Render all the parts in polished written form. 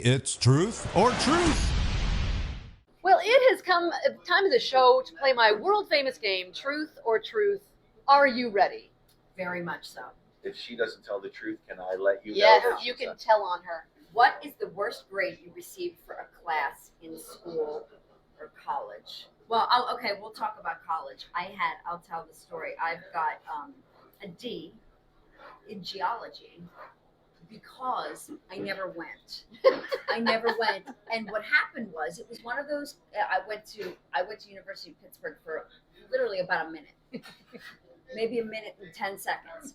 It's truth or truth. Well, it has come time of the show to play my world famous game, Truth or Truth. Are you ready? Very much so. If she doesn't tell the truth, can I let you know? Yes, that you she's can tell on her. What is the worst grade you received for a class in school or college? Well, we'll talk about college. I'll tell the story. I've got a D in geology because I never went. And what happened was, it was one of those. I went to University of Pittsburgh for literally about a minute, maybe a minute and 10 seconds.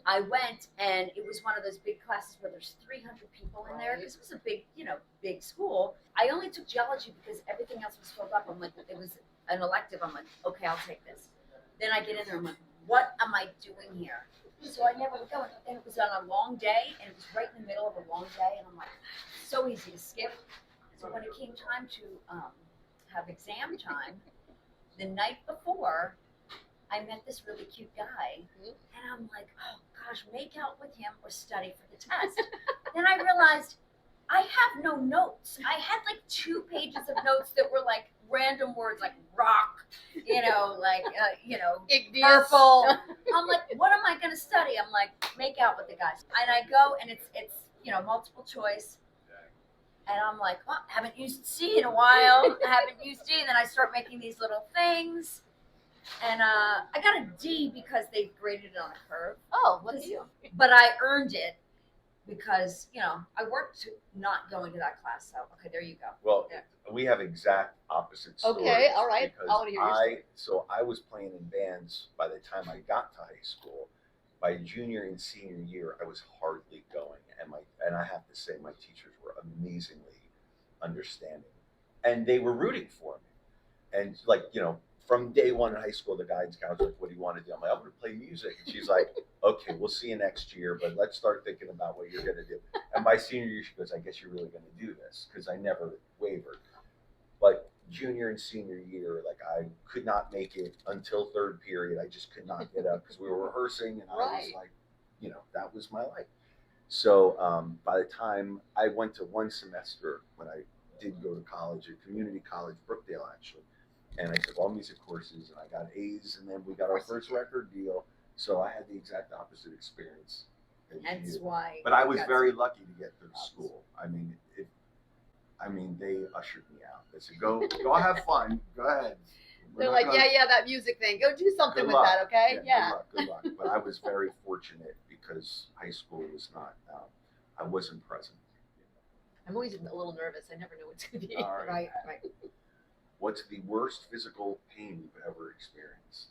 I went, and it was one of those big classes where there's 300 people in there, because it was a big school. I only took geology because everything else was filled up. I'm like, it was an elective. I'm like, okay, I'll take this. Then I get in there. I'm like, what am I doing here? So I never would go. And it was on a long day, and it was right in the middle of a long day. And I'm like, so easy to skip. So when it came time to have exam time, the night before, I met this really cute guy, and I'm like, oh gosh, make out with him or study for the test. Then I realized I have no notes. I had like 2 pages of notes that were like random words, like rock, Igneous. purple. I'm like, what am I going to study? I'm like, make out with the guys. And I go, and it's multiple choice. And I'm like, well, haven't used C in a while. I haven't used D. And then I start making these little things. And I got a D because they graded it on a curve. Oh, look at you. But I earned it because, I worked to not going to that class. So, okay, there you go. Well, Yeah. we have exact opposite stories. Okay, all right. Because I want to hear your story. So I was playing in bands by the time I got to high school. By junior and senior year, I was hardly going, and I have to say, my teachers were amazingly understanding, and they were rooting for me. And from day one in high school, the guidance counselor, like, what do you want to do? I'm like, I'm going to play music. And she's like, okay, we'll see you next year, but let's start thinking about what you're going to do. And by senior year, she goes, I guess you're really going to do this, because I never wavered. But junior and senior year, I could not make it until third period. I just could not get up because we were rehearsing, and I was like, that was my life. So by the time I went to one semester, when I did go to college, at community college, Brookdale actually, and I took all music courses, and I got A's, and then we got our first record deal. So I had the exact opposite experience. That's why. But I was very lucky to get through school. They ushered me out. They said, go have fun. Go ahead. They're like, that music thing. Go do something with that, okay? Yeah. Good luck. But I was very fortunate because high school was not, I wasn't present. I'm always a little nervous. I never know what's going to be. All right. Right. What's the worst physical pain you've ever experienced?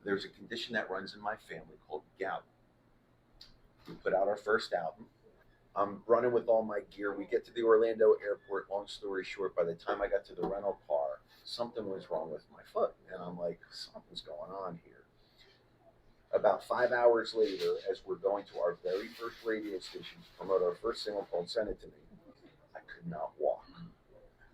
There's a condition that runs in my family called gout. We put out our first album. I'm running with all my gear. We get to the Orlando airport. Long story short, by the time I got to the rental car, something was wrong with my foot. And I'm like, something's going on here. About 5 hours later, as we're going to our very first radio station to promote our first single called Send It To Me, I could not walk.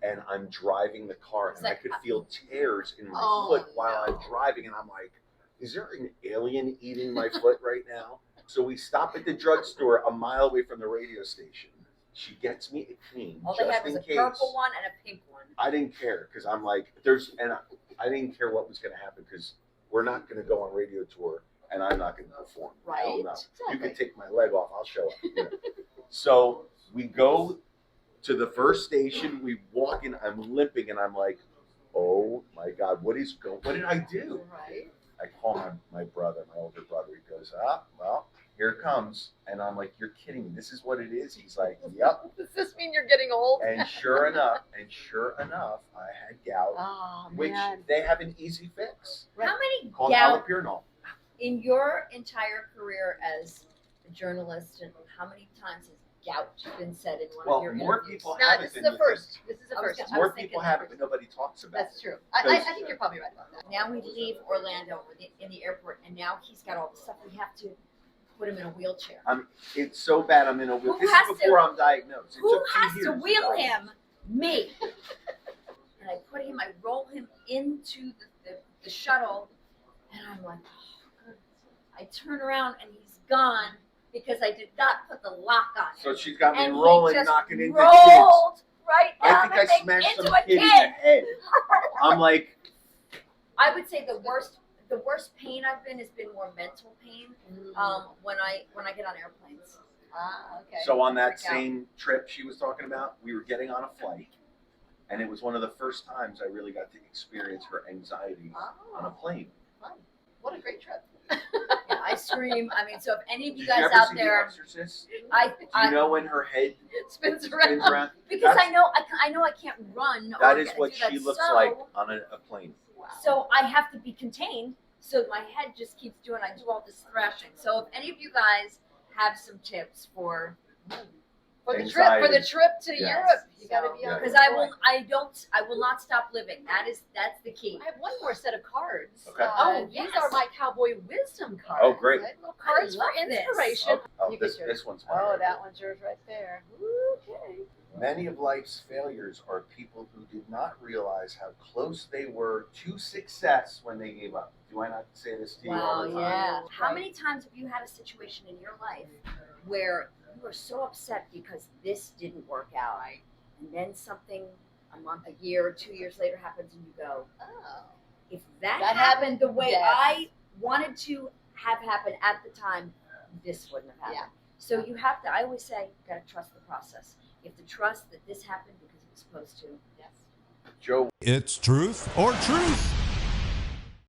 And I'm driving the car, and I could feel tears in my foot while I'm driving. And I'm like, is there an alien eating my foot right now? So we stop at the drugstore a mile away from the radio station. She gets me a cane. All they had was a purple one and a pink one. I didn't care because I'm like, I didn't care what was going to happen because we're not going to go on radio tour and I'm not going to perform. Right. No. Exactly. You can take my leg off. I'll show up. So we go to the first station. We walk in. I'm limping and I'm like, oh my God, what did I do? Right. I call my brother, my older brother. He goes, well, here it comes. And I'm like, you're kidding me. This is what it is? He's like, yep. Does this mean you're getting old? And sure enough, I had gout, which they have an easy fix. How many Called gout allopurinol. in your entire career as a journalist, and how many times has gout been said in one of your more interviews? people No, have this it is than the you first. think. This is the I was first. gonna- More people have it, but nobody talks about That's it. true. I think you're probably right about that. Now we leave Orlando in the airport, and now he's got all the stuff. We have to put him in a wheelchair. It's so bad I'm in a wheel. Who This has is before to- I'm diagnosed. It Who took 2 has to years wheel diagnose. him? Me. And I roll him into the shuttle, and I'm like, oh, good. I turn around, and he's gone. because I did not put the lock on it. So she's got me And he rolling, just knocking into kids. rolled right I down think the I thing smashed into some a kid in the kid. head. I'm like, I would say the worst pain I've been has been more mental pain. When I get on airplanes. Okay. so on that Freak out. same trip she was talking about, we were getting on a flight, and it was one of the first times I really got to experience her anxiety on a plane. Fun. What a great trip. Yeah, I scream. I mean, so if any of you Did guys you ever out see there, The Exorcist? I Do you know when her head Spins spins around. around? because That's- I know I can't run. That or is do what that, she looks so- like on a plane. Wow. So I have to be contained. So my head just keeps doing. I do all this thrashing. So if any of you guys have some tips for, For the Anxiety. trip to Yes. Europe, you got to be Yeah. on. because board. I will not stop living. That's the key. I have one more set of cards. Okay. Oh, These yes. are my Cowboy wisdom cards. Oh, great. Right? Little cards I for love this. inspiration. Oh, You this get yours. one's mine. Oh, that one's yours right there. Okay. Many of life's failures are people who did not realize how close they were to success when they gave up. Do I not say this to you all the time? Yeah. How Right. many times have you had a situation in your life where you were so upset because this didn't work out, and then something a month, a year, 2 years later happens, and you go, Oh. if that That happened the way yes. I wanted to have happen at the time, this wouldn't have happened. Yeah. So you have to. I always say, you got to trust the process. You have to trust that this happened because it was supposed to. Yes. Joe, It's truth or truth.